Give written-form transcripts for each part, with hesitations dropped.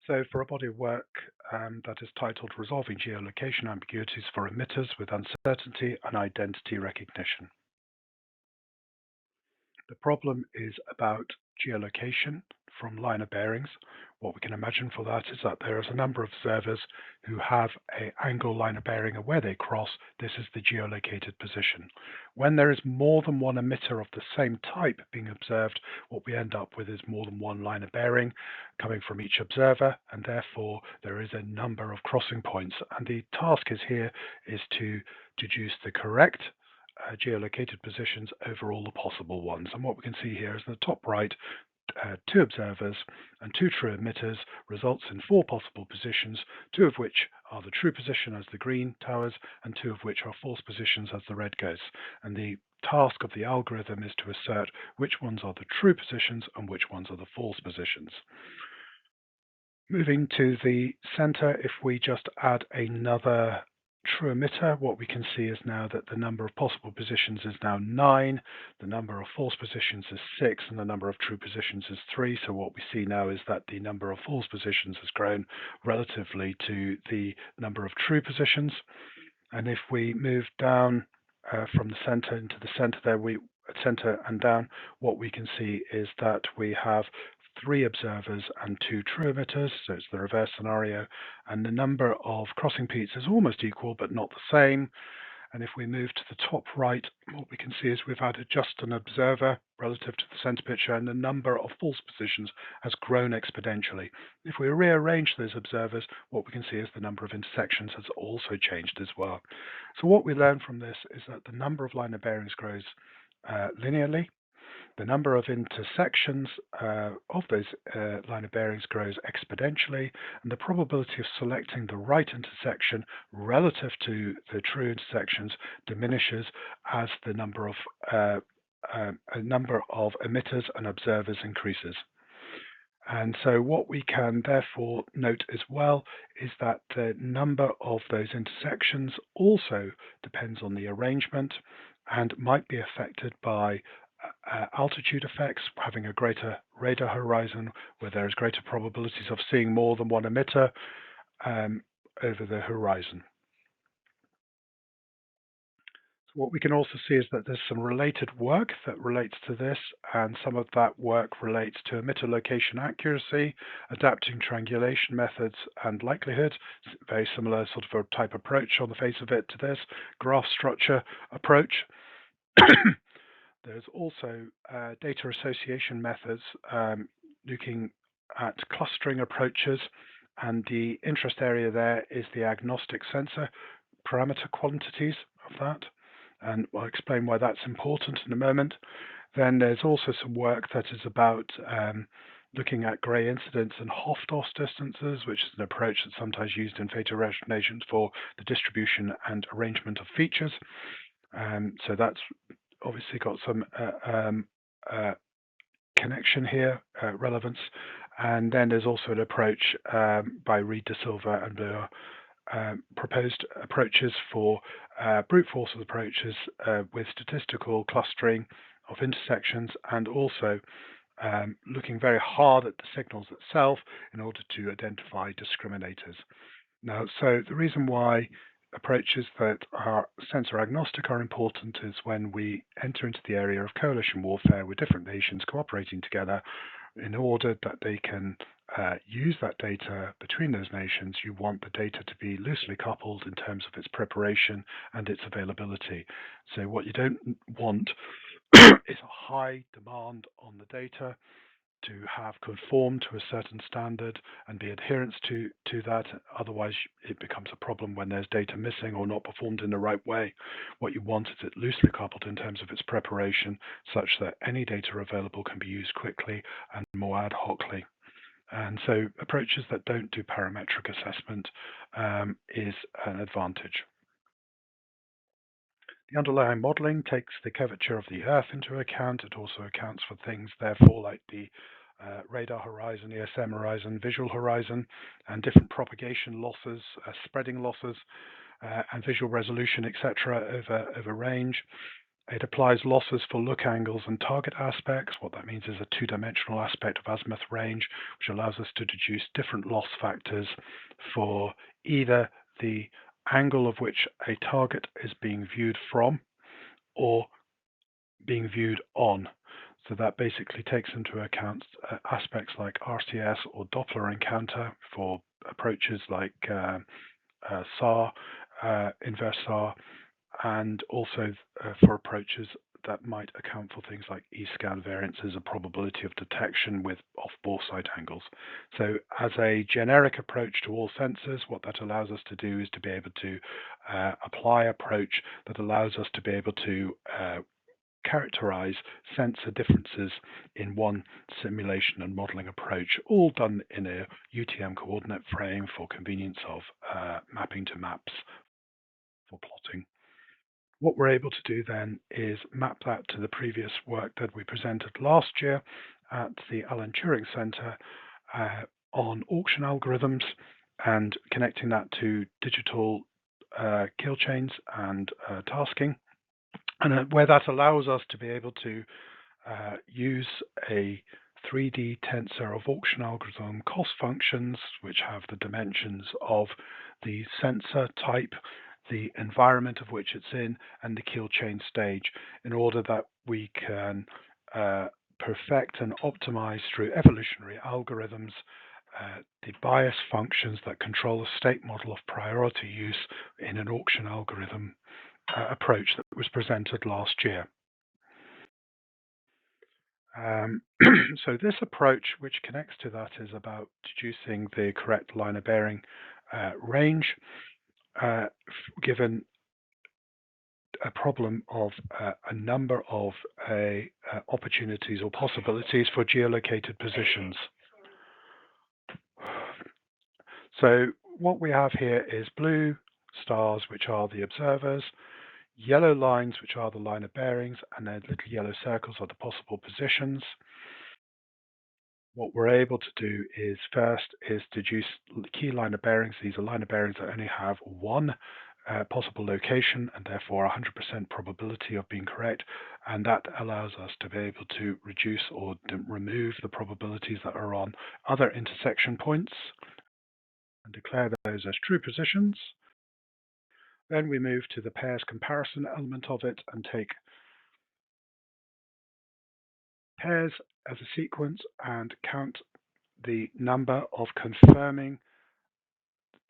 So for a body of work that is titled Resolving Geolocation Ambiguities for Emitters with Uncertainty and Identity Recognition. The problem is about geolocation from liner bearings. What we can imagine for that is that there is a number of observers who have an angle liner bearing, and where they cross, this is the geolocated position. When there is more than one emitter of the same type being observed, what we end up with is more than one liner bearing coming from each observer, and therefore there is a number of crossing points. And the task is to deduce the correct geolocated positions over all the possible ones. And what we can see here is in the top right, two observers and two true emitters results in four possible positions, two of which are the true position as the green towers, and two of which are false positions as the red goes. And the task of the algorithm is to assert which ones are the true positions and which ones are the false positions. Moving to the center, if we just add another true emitter, what we can see is now that the number of possible positions is now 9, the number of false positions is 6, and the number of true positions is 3. So what we see now is that the number of false positions has grown relatively to the number of true positions. And if we move down from the center into the center there, center and down, what we can see is that we have 3 observers and 2 true emitters, so it's the reverse scenario, and the number of crossing peaks is almost equal but not the same. And if we move to the top right, what we can see is we've added just an observer relative to the center picture, and the number of false positions has grown exponentially. If we rearrange those observers, what we can see is the number of intersections has also changed as well. So what we learn from this is that the number of liner bearings grows linearly. The number of intersections of those liner bearings grows exponentially, and the probability of selecting the right intersection relative to the true intersections diminishes as the number of emitters and observers increases. And so what we can therefore note as well is that the number of those intersections also depends on the arrangement and might be affected by altitude effects, having a greater radar horizon where there is greater probabilities of seeing more than one emitter over the horizon. What we can also see is that there's some related work that relates to this, and some of that work relates to emitter location accuracy, adapting triangulation methods and likelihood, very similar sort of a type approach on the face of it to this, graph structure approach. There's also data association methods looking at clustering approaches, and the interest area there is the agnostic sensor parameter quantities of that, and I'll explain why that's important in a moment. Then there's also some work that is about looking at gray incidence and Hofstadter distances, which is an approach that's sometimes used in fatal resonations for the distribution and arrangement of features. So that's obviously got some connection here, relevance. And then there's also an approach by Reed de Silva and Bleur, proposed approaches for brute force approaches with statistical clustering of intersections, and also looking very hard at the signals itself in order to identify discriminators. Now, so the reason why approaches that are sensor agnostic are important is when we enter into the area of coalition warfare with different nations cooperating together in order that they can use that data between those nations. You want the data to be loosely coupled in terms of its preparation and its availability. So what you don't want is a high demand on the data to have conformed to a certain standard and be adherence to that. Otherwise, it becomes a problem when there's data missing or not performed in the right way. What you want is it loosely coupled in terms of its preparation, such that any data available can be used quickly and more ad hocly. And so approaches that don't do parametric assessment is an advantage. The underlying modeling takes the curvature of the Earth into account. It also accounts for things, therefore, like the radar horizon, ESM horizon, visual horizon, and different propagation losses, spreading losses, and visual resolution, etc., over range. It applies losses for look angles and target aspects. What that means is a two-dimensional aspect of azimuth range, which allows us to deduce different loss factors for either the angle of which a target is being viewed from or being viewed on. So that basically takes into account aspects like RCS or Doppler encounter for approaches like SAR, inverse SAR, and also for approaches that might account for things like E-scan variances, a probability of detection with off-bore sight angles. So as a generic approach to all sensors, what that allows us to do is to be able to apply approach that allows us to be able to characterize sensor differences in one simulation and modeling approach, all done in a UTM coordinate frame for convenience of mapping to maps for plotting. What we're able to do then is map that to the previous work that we presented last year at the Alan Turing Center on auction algorithms and connecting that to digital kill chains and tasking. And where that allows us to be able to use a 3D tensor of auction algorithm cost functions, which have the dimensions of the sensor type, the environment of which it's in, and the kill chain stage, in order that we can perfect and optimize through evolutionary algorithms the bias functions that control a state model of priority use in an auction algorithm approach that was presented last year. So this approach, which connects to that, is about deducing the correct line of bearing range given a problem of a number of opportunities or possibilities for geolocated positions. So what we have here is blue stars, which are the observers, yellow lines, which are the line of bearings, and then little yellow circles are the possible positions. What we're able to do is first is deduce key line of bearings. These are line of bearings that only have one possible location and therefore 100% probability of being correct, and that allows us to be able to reduce or remove the probabilities that are on other intersection points and declare those as true positions. Then we move to the pairs comparison element of it and take pairs as a sequence and count the number of confirming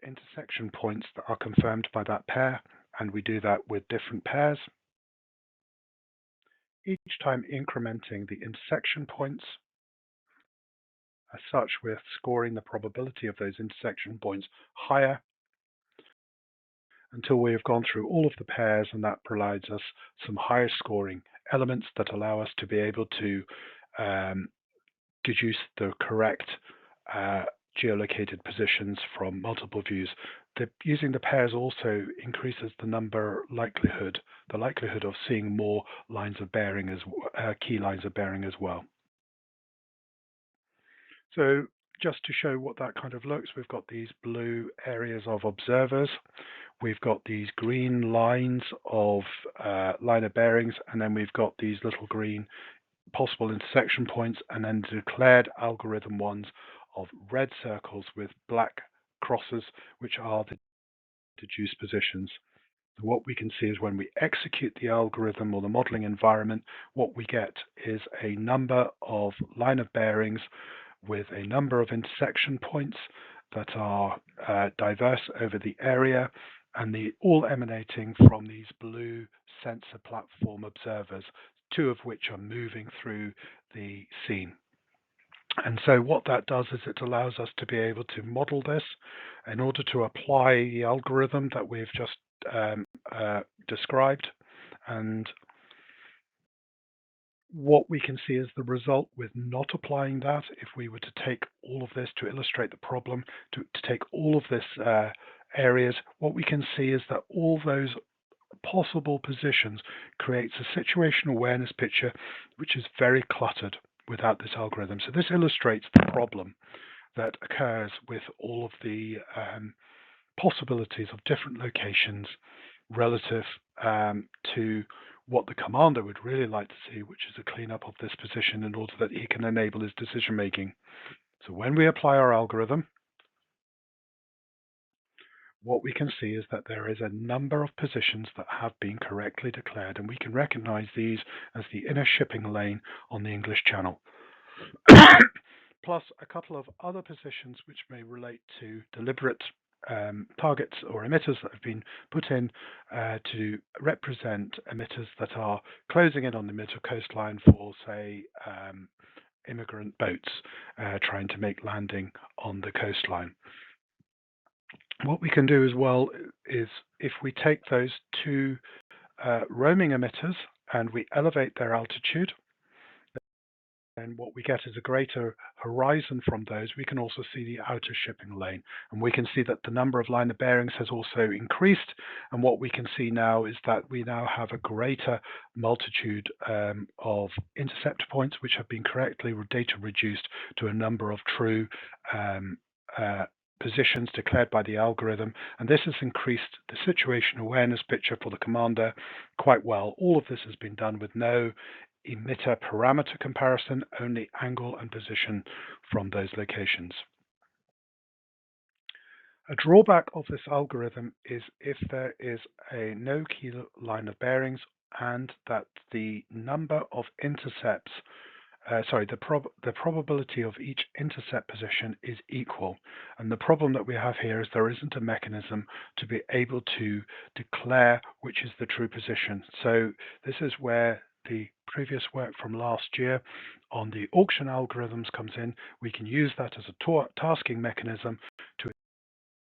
intersection points that are confirmed by that pair, and we do that with different pairs, each time incrementing the intersection points. As such, we're scoring the probability of those intersection points higher until we have gone through all of the pairs, and that provides us some higher scoring elements that allow us to be able to deduce the correct geolocated positions from multiple views. Using the pairs also increases the likelihood of seeing more lines of bearing as key lines of bearing as well. So just to show what that kind of looks, we've got these blue areas of observers. We've got these green lines of line of bearings, and then we've got these little green possible intersection points, and then declared algorithm ones of red circles with black crosses, which are the deduced positions. So what we can see is when we execute the algorithm or the modeling environment, what we get is a number of line of bearings with a number of intersection points that are diverse over the area, and all emanating from these blue sensor platform observers, two of which are moving through the scene. And so what that does is it allows us to be able to model this in order to apply the algorithm that we've just described. And what we can see is the result with not applying that, if we were to take all of this to illustrate the problem, to take all of this areas, what we can see is that all those possible positions creates a situational awareness picture which is very cluttered without this algorithm. So this illustrates the problem that occurs with all of the possibilities of different locations relative to what the commander would really like to see, which is a cleanup of this position in order that he can enable his decision making. So when we apply our algorithm, what we can see is that there is a number of positions that have been correctly declared, and we can recognize these as the inner shipping lane on the English Channel. Plus a couple of other positions which may relate to deliberate targets or emitters that have been put in to represent emitters that are closing in on the middle coastline for, say, immigrant boats trying to make landing on the coastline. What we can do as well is if we take those two roaming emitters and we elevate their altitude, and what we get is a greater horizon from those. We can also see the outer shipping lane, and we can see that the number of line of bearings has also increased. And what we can see now is that we now have a greater multitude of intercept points, which have been correctly data reduced to a number of true positions declared by the algorithm, and this has increased the situation awareness picture for the commander quite well. All of this has been done with no emitter parameter comparison, only angle and position from those locations. A drawback of this algorithm is if there is a no key line of bearings and that the number of intercepts the probability of each intercept position is equal. And the problem that we have here is there isn't a mechanism to be able to declare which is the true position. So this is where the previous work from last year on the auction algorithms comes in. We can use that as a tasking mechanism to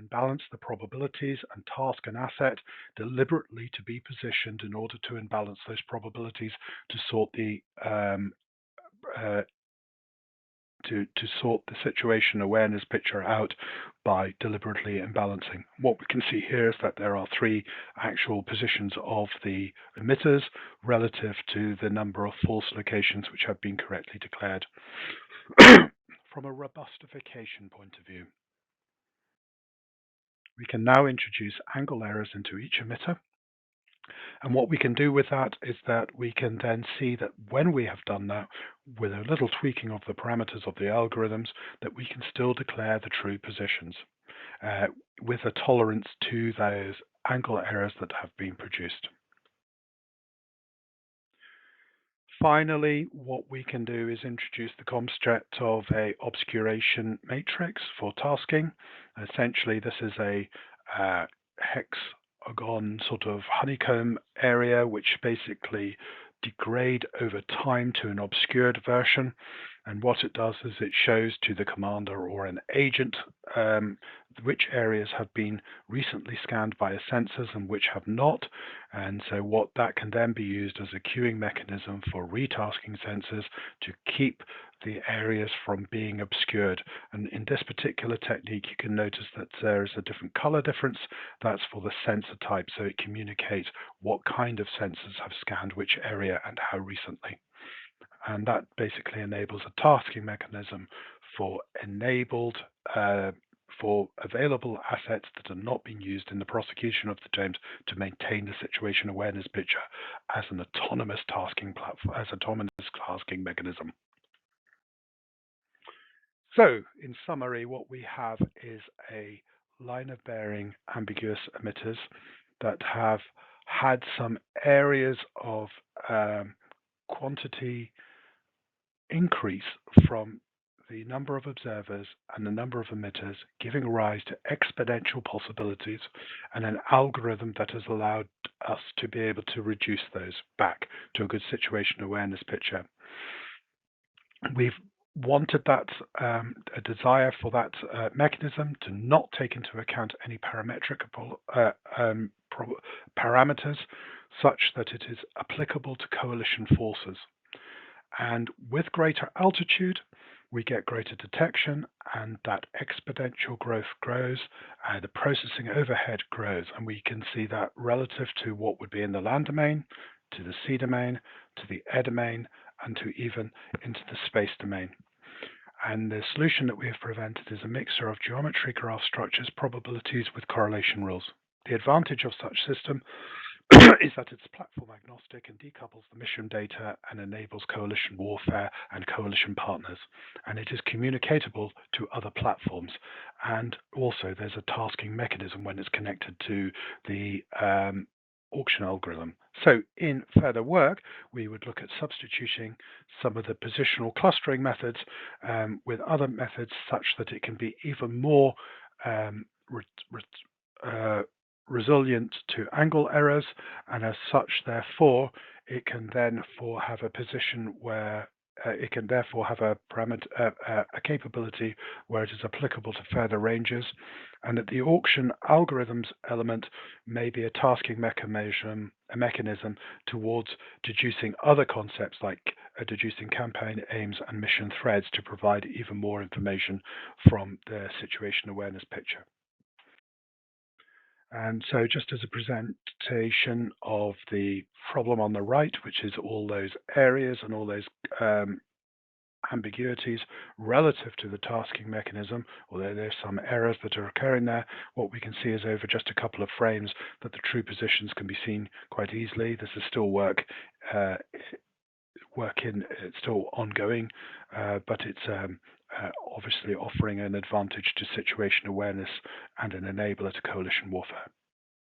balance the probabilities and task an asset deliberately to be positioned in order to imbalance those probabilities to sort the situation awareness picture out by deliberately imbalancing. What we can see here is that there are three actual positions of the emitters relative to the number of false locations which have been correctly declared. From a robustification point of view, we can now introduce angle errors into each emitter. And what we can do with that is that we can then see that when we have done that, with a little tweaking of the parameters of the algorithms, that we can still declare the true positions with a tolerance to those angle errors that have been produced. Finally, what we can do is introduce the concept of a obscuration matrix for tasking. Essentially, this is a hexagon sort of honeycomb area which basically degrade over time to an obscured version. And what it does is it shows to the commander or an agent which areas have been recently scanned by sensors and which have not. And so what that can then be used as a queuing mechanism for retasking sensors to keep the areas from being obscured. And in this particular technique, you can notice that there is a different color difference. That's for the sensor type, so it communicates what kind of sensors have scanned which area and how recently. And that basically enables a tasking mechanism for for available assets that are not being used in the prosecution of the James to maintain the situation awareness picture as an autonomous tasking platform, as autonomous tasking mechanism. So, in summary, what we have is a line of bearing ambiguous emitters that have had some areas of quantity increase from the number of observers and the number of emitters, giving rise to exponential possibilities and an algorithm that has allowed us to be able to reduce those back to a good situation awareness picture. We've wanted that, a desire for that mechanism to not take into account any parametric parameters such that it is applicable to coalition forces. And with greater altitude, we get greater detection, and that exponential growth grows, the processing overhead grows, and we can see that relative to what would be in the land domain, to the sea domain, to the air domain, and to even into the space domain. And the solution that we have presented is a mixture of geometry, graph structures, probabilities with correlation rules. The advantage of such system is that it's platform agnostic and decouples the mission data and enables coalition warfare and coalition partners. And it is communicatable to other platforms. And also there's a tasking mechanism when it's connected to the auction algorithm. So in further work, we would look at substituting some of the positional clustering methods with other methods such that it can be even more um, resilient to angle errors, and as such, therefore, it can then have a position where it can therefore have a a capability where it is applicable to further ranges, and that the auction algorithms element may be a tasking mechanism towards deducing other concepts like deducing campaign aims and mission threads to provide even more information from the situation awareness picture. And so just as a presentation of the problem on the right, which is all those areas and all those ambiguities relative to the tasking mechanism, although there's some errors that are occurring there, what we can see is over just a couple of frames that the true positions can be seen quite easily. This is still it's still ongoing, but it's obviously offering an advantage to situation awareness and an enabler to coalition warfare.